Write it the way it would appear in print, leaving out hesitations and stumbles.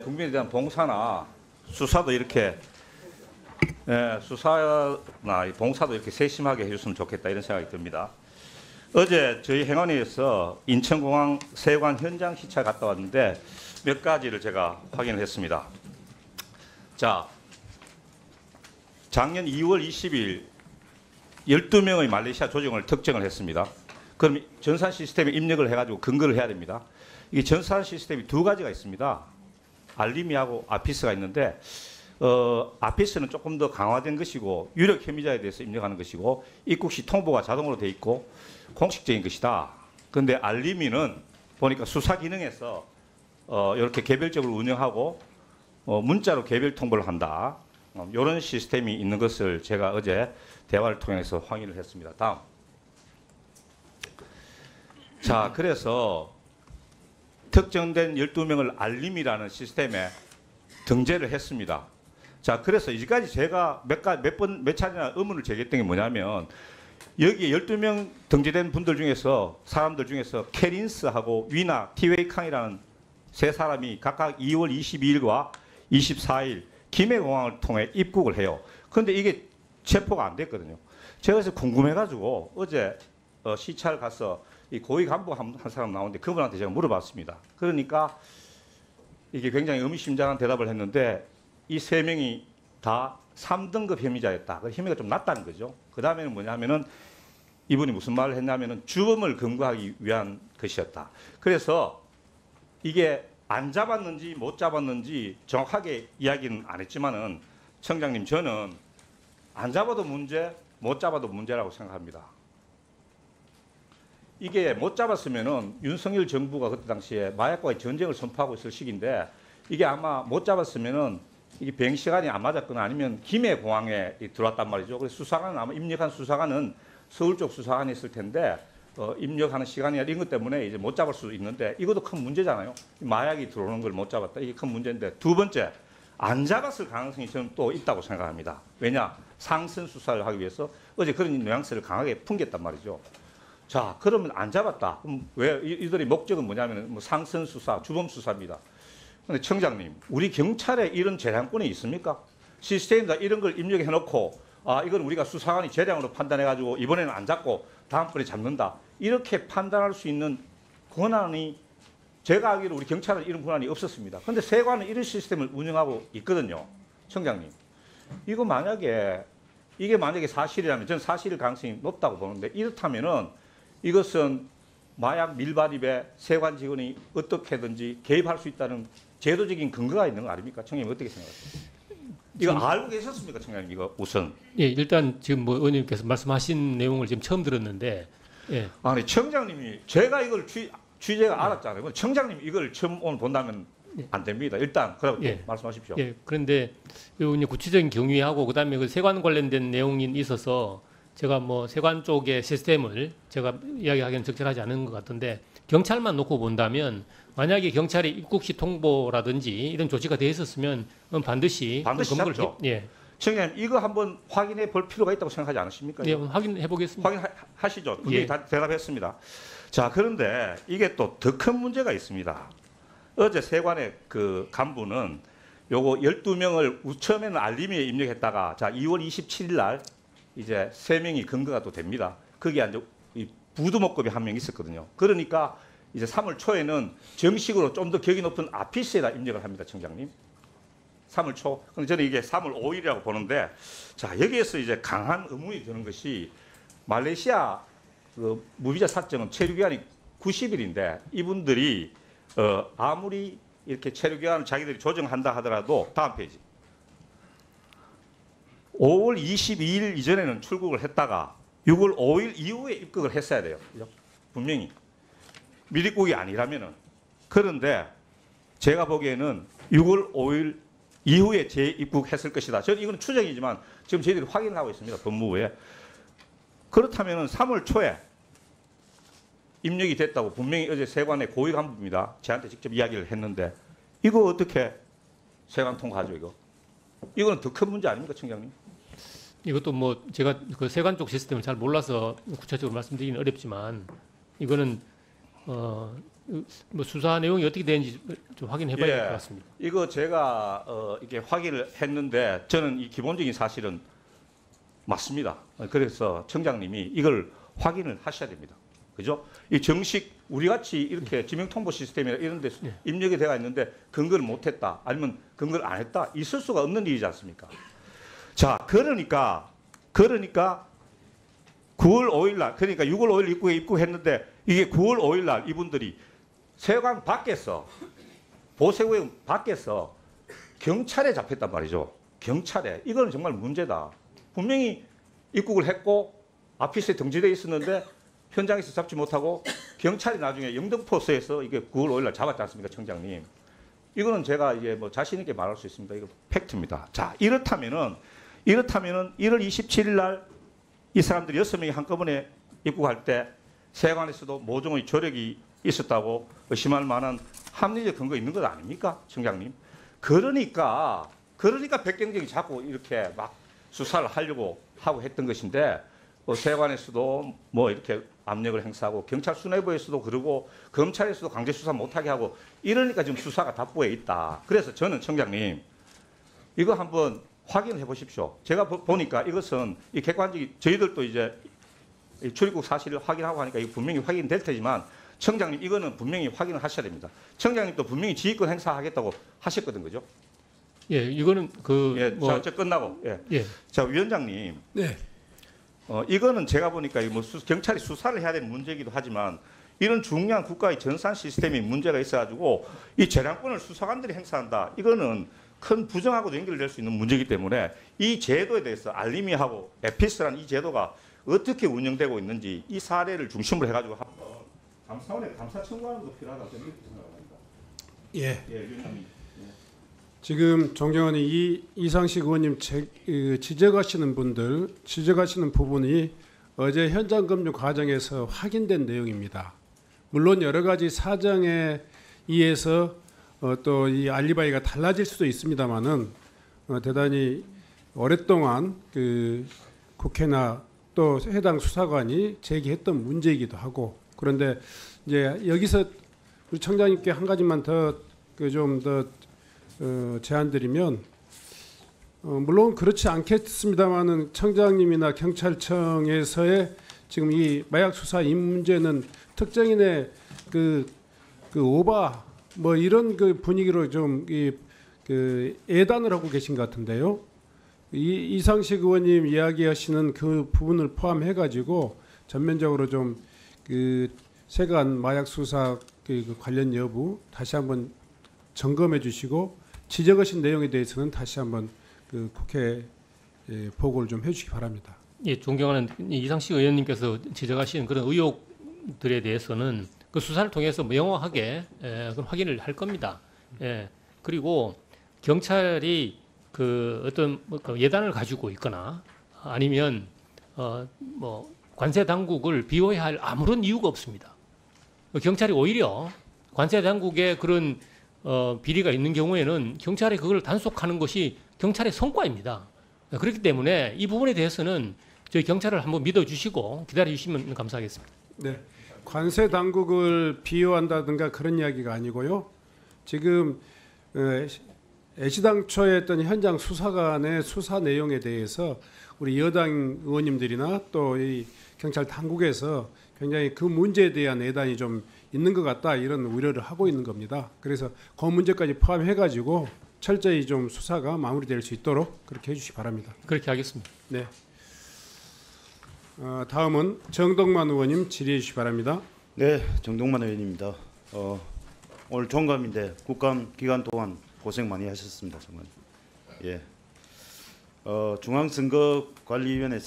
국민에 대한 봉사나 수사도 이렇게 수사나 봉사도 이렇게 세심하게 해줬으면 좋겠다 이런 생각이 듭니다. 어제 저희 행안위에서 인천공항 세관 현장 시찰 갔다 왔는데 몇 가지를 제가 확인을 했습니다. 자, 작년 2월 20일 12명의 말레이시아 조직을 특정을 했습니다. 그럼 전산 시스템에 입력을 해가지고 근거를 해야 됩니다. 이 전산 시스템이 두 가지가 있습니다. 알림이하고 아피스가 있는데 아피스는 조금 더 강화된 것이고 유력 혐의자에 대해서 입력하는 것이고 입국 시 통보가 자동으로 돼 있고 공식적인 것이다. 그런데 알림이는 보니까 수사 기능에서 이렇게 개별적으로 운영하고 문자로 개별 통보를 한다. 이런 시스템이 있는 것을 제가 어제 대화를 통해서 확인을 했습니다. 다음. 자, 그래서 특정된 12명을 알림이라는 시스템에 등재를 했습니다. 자, 그래서 이제까지 제가 몇 차례나 의문을 제기했던 게 뭐냐면 여기 12명 등재된 분들 중에서 사람들 중에서 캐린스하고 위나 티웨이캉이라는 세 사람이 각각 2월 22일과 24일 김해공항을 통해 입국을 해요. 그런데 이게 체포가 안 됐거든요. 제가 그래서 궁금해가지고 어제 시찰 가서 이 고위 간부 한 사람 나오는데 그분한테 제가 물어봤습니다. 그러니까 이게 굉장히 의미심장한 대답을 했는데 이 세 명이 다 3등급 혐의자였다. 그 혐의가 좀 낮다는 거죠. 그 다음에는 뭐냐면은 이분이 무슨 말을 했냐면은 주범을 검거하기 위한 것이었다. 그래서 이게 안 잡았는지 못 잡았는지 정확하게 이야기는 안 했지만은 청장님 저는 안 잡아도 문제, 못 잡아도 문제라고 생각합니다. 이게 못 잡았으면은 윤석열 정부가 그때 당시에 마약과의 전쟁을 선포하고 있을 시기인데 이게 아마 못 잡았으면은 이게 비행 시간이 안 맞았거나 아니면 김해 공항에 들어왔단 말이죠. 그래서 수사관은 아마 입력한 수사관은 서울 쪽 수사관이 있을 텐데 입력하는 시간이나 이런 것 때문에 이제 못 잡을 수 있는데 이것도 큰 문제잖아요. 마약이 들어오는 걸 못 잡았다. 이게 큰 문제인데 두 번째 안 잡았을 가능성이 저는 또 있다고 생각합니다. 왜냐 상선 수사를 하기 위해서 어제 그런 뉘앙스를 강하게 풍겼단 말이죠. 자, 그러면 안 잡았다. 그럼 왜 이들의 목적은 뭐냐면 뭐 상선 수사, 주범 수사입니다. 그런데 청장님, 우리 경찰에 이런 재량권이 있습니까? 시스템에다 이런 걸 입력해 놓고 아, 이건 우리가 수사관이 재량으로 판단해 가지고 이번에는 안 잡고 다음번에 잡는다. 이렇게 판단할 수 있는 권한이 제가 알기로 우리 경찰은 이런 권한이 없었습니다. 그런데 세관은 이런 시스템을 운영하고 있거든요. 청장님. 이거 이게 만약에 사실이라면 저는 사실일 가능성이 높다고 보는데 이렇다면은 이것은 마약 밀반입에 세관 직원이 어떻게든지 개입할 수 있다는 제도적인 근거가 있는 거 아닙니까? 청장님 어떻게 생각하세요? 이거 알고 계셨습니까, 청장님? 이거 우선. 예, 일단 지금 뭐 의원님께서 말씀하신 내용을 지금 처음 들었는데, 예. 아니 청장님이 제가 이걸 취재가 알았잖아요. 청장님 이걸 처음 오늘 본다면 안 됩니다. 일단 그럼 예. 말씀하십시오. 예, 그런데 요 이제 구체적인 경위하고 그다음에 그 세관 관련된 내용이 있어서 제가 뭐 세관 쪽의 시스템을 제가 이야기하기는 적절하지 않은 것 같은데 경찰만 놓고 본다면 만약에 경찰이 입국 시 통보라든지 이런 조치가 돼 있었으면 반드시 잡죠. 예. 청장님 이거 한번 확인해 볼 필요가 있다고 생각하지 않으십니까? 예, 확인해 보겠습니다. 확인하시죠. 분명히 예. 다 대답했습니다. 자, 그런데 이게 또 더 큰 문제가 있습니다. 어제 세관의 그 간부는 요거 12명을 처음에는 알림에 입력했다가 자 2월 27일 날 이제 3명이 근거가 또 됩니다. 거기에 이제 이 부두목급이 한 명 있었거든요. 그러니까 이제 3월 초에는 정식으로 좀 더 격이 높은 아피스에다 입력을 합니다, 청장님. 3월 초. 근데 저는 이게 3월 5일이라고 보는데 자 여기에서 이제 강한 의문이 드는 것이 말레이시아 그 무비자 사정은 체류 기간이 90일인데 이분들이 아무리 이렇게 체류 기간을 자기들이 조정한다 하더라도 다음 페이지. 5월 22일 이전에는 출국을 했다가 6월 5일 이후에 입국을 했어야 돼요. 분명히. 미입국이 아니라면은. 그런데 제가 보기에는 6월 5일 이후에 재입국했을 것이다. 저는 이건 추정이지만 지금 저희들이 확인을 하고 있습니다. 법무부에. 그렇다면은 3월 초에 입력이 됐다고 분명히 어제 세관의 고위 간부입니다. 저한테 직접 이야기를 했는데 이거 어떻게 세관 통과하죠 이거? 이거는 더 큰 문제 아닙니까, 청장님? 이것도 뭐 제가 그 세관 쪽 시스템을 잘 몰라서 구체적으로 말씀드리기는 어렵지만 이거는 뭐 수사 내용이 어떻게 되는지 좀 확인해봐야 될 것 예. 같습니다. 이거 제가 이게 확인을 했는데 저는 이 기본적인 사실은 맞습니다. 그래서 청장님이 이걸 확인을 하셔야 됩니다. 그죠? 이 정식 우리 같이 이렇게 지명통보 시스템이나 이런 데 예. 입력이 되어 있는데 근거를 못 했다 아니면 근거를 안 했다 있을 수가 없는 일이지 않습니까? 자, 그러니까 9월 5일 날 그러니까 6월 5일 입구에 입국했는데 이게 9월 5일 날 이분들이 세관 밖에서 보세구역 밖에서 경찰에 잡혔단 말이죠. 경찰에. 이건 정말 문제다. 분명히 입국을 했고 아피스에 등재되어 있었는데 현장에서 잡지 못하고 경찰이 나중에 영등포서에서 이게 9월 5일 날 잡았지 않습니까, 청장님? 이거는 제가 이제 뭐 자신 있게 말할 수 있습니다. 이거 팩트입니다. 자, 이렇다면은 1월 27일 날 이 사람들이 6명이 한꺼번에 입국할 때 세관에서도 모종의 조력이 있었다고 의심할 만한 합리적 근거 있는 것 아닙니까, 청장님? 그러니까 백경정이 자꾸 이렇게 막 수사를 하려고 하고 했던 것인데 세관에서도 뭐 이렇게 압력을 행사하고 경찰 수뇌부에서도 그러고 검찰에서도 강제 수사 못하게 하고 이러니까 지금 수사가 답보에 있다. 그래서 저는 청장님 이거 한번 확인해 보십시오. 제가 보니까 이것은 이 객관적인 저희들도 이제 이 출입국 사실을 확인하고 하니까 이거 분명히 확인될 테지만 청장님 이거는 분명히 확인을 하셔야 됩니다. 청장님도 분명히 지휘권 행사하겠다고 하셨거든, 그죠? 예, 이거는 예, 자, 저 끝나고 예. 예. 자, 위원장님. 네. 이거는 제가 보니까 뭐 경찰이 수사를 해야 되는 문제이기도 하지만 이런 중요한 국가의 전산 시스템이 문제가 있어가지고 이 재량권을 수사관들이 행사한다. 이거는 큰 부정하고도 연결될 수 있는 문제이기 때문에 이 제도에 대해서 알림이하고 에피스라는 이 제도가 어떻게 운영되고 있는지 이 사례를 중심으로 해가지고 한번 감사원에 감사 청구하는 것도 필요하다고 저는 이렇게 생각합니다. 예. 예, 위원장님. 지금 존경하는 이상식 의원님 지적하시는 부분이 어제 현장 검증 과정에서 확인된 내용입니다. 물론 여러 가지 사정에 의해서 또 이 알리바이가 달라질 수도 있습니다만은 대단히 오랫동안 그 국회나 또 해당 수사관이 제기했던 문제이기도 하고 그런데 이제 여기서 우리 청장님께 한 가지만 더 제안드리면 물론 그렇지 않겠습니다만은 청장님이나 경찰청에서의 지금 이 마약 수사 이 문제는 특정인의 그 오바 뭐 이런 그 분위기로 좀 예단을 하고 계신 것 같은데요. 이상식 의원님 이야기하시는 그 부분을 포함해 가지고 전면적으로 좀 그 세관 마약 수사 그 관련 여부 다시 한번 점검해 주시고 지적하신 내용에 대해서는 다시 한번 그 국회에 보고를 좀 해주시기 바랍니다. 예, 존경하는 이상식 의원님께서 지적하신 그런 의혹들에 대해서는 그 수사를 통해서 명확하게 그 확인을 할 겁니다. 예, 그리고 경찰이 그 어떤 그 예단을 가지고 있거나 아니면 뭐 관세 당국을 비호해할 아무런 이유가 없습니다. 경찰이 오히려 관세 당국의 그런 비리가 있는 경우에는 경찰이 그걸 단속하는 것이 경찰의 성과입니다. 그렇기 때문에 이 부분에 대해서는 저희 경찰을 한번 믿어주시고 기다려주시면 감사하겠습니다. 네, 관세 당국을 비호한다든가 그런 이야기가 아니고요. 지금 애시당초에 했던 현장 수사관의 수사 내용에 대해서 우리 여당 의원님들이나 또 이 경찰 당국에서 굉장히 그 문제에 대한 예단이 좀 있는 것 같다 이런 우려를 하고 있는 겁니다. 그래서 그 문제까지 포함해 가지고 철저히 좀 수사가 마무리될 수 있도록 그렇게 해주시기 바랍니다. 그렇게 하겠습니다. 네. 다음은 정동만 의원님 질의해 주시기 바랍니다. 네, 정동만 의원입니다. 오늘 종감인데 국감 기간 동안 고생 많이 하셨습니다, 정말. 예. 중앙선거관리위원회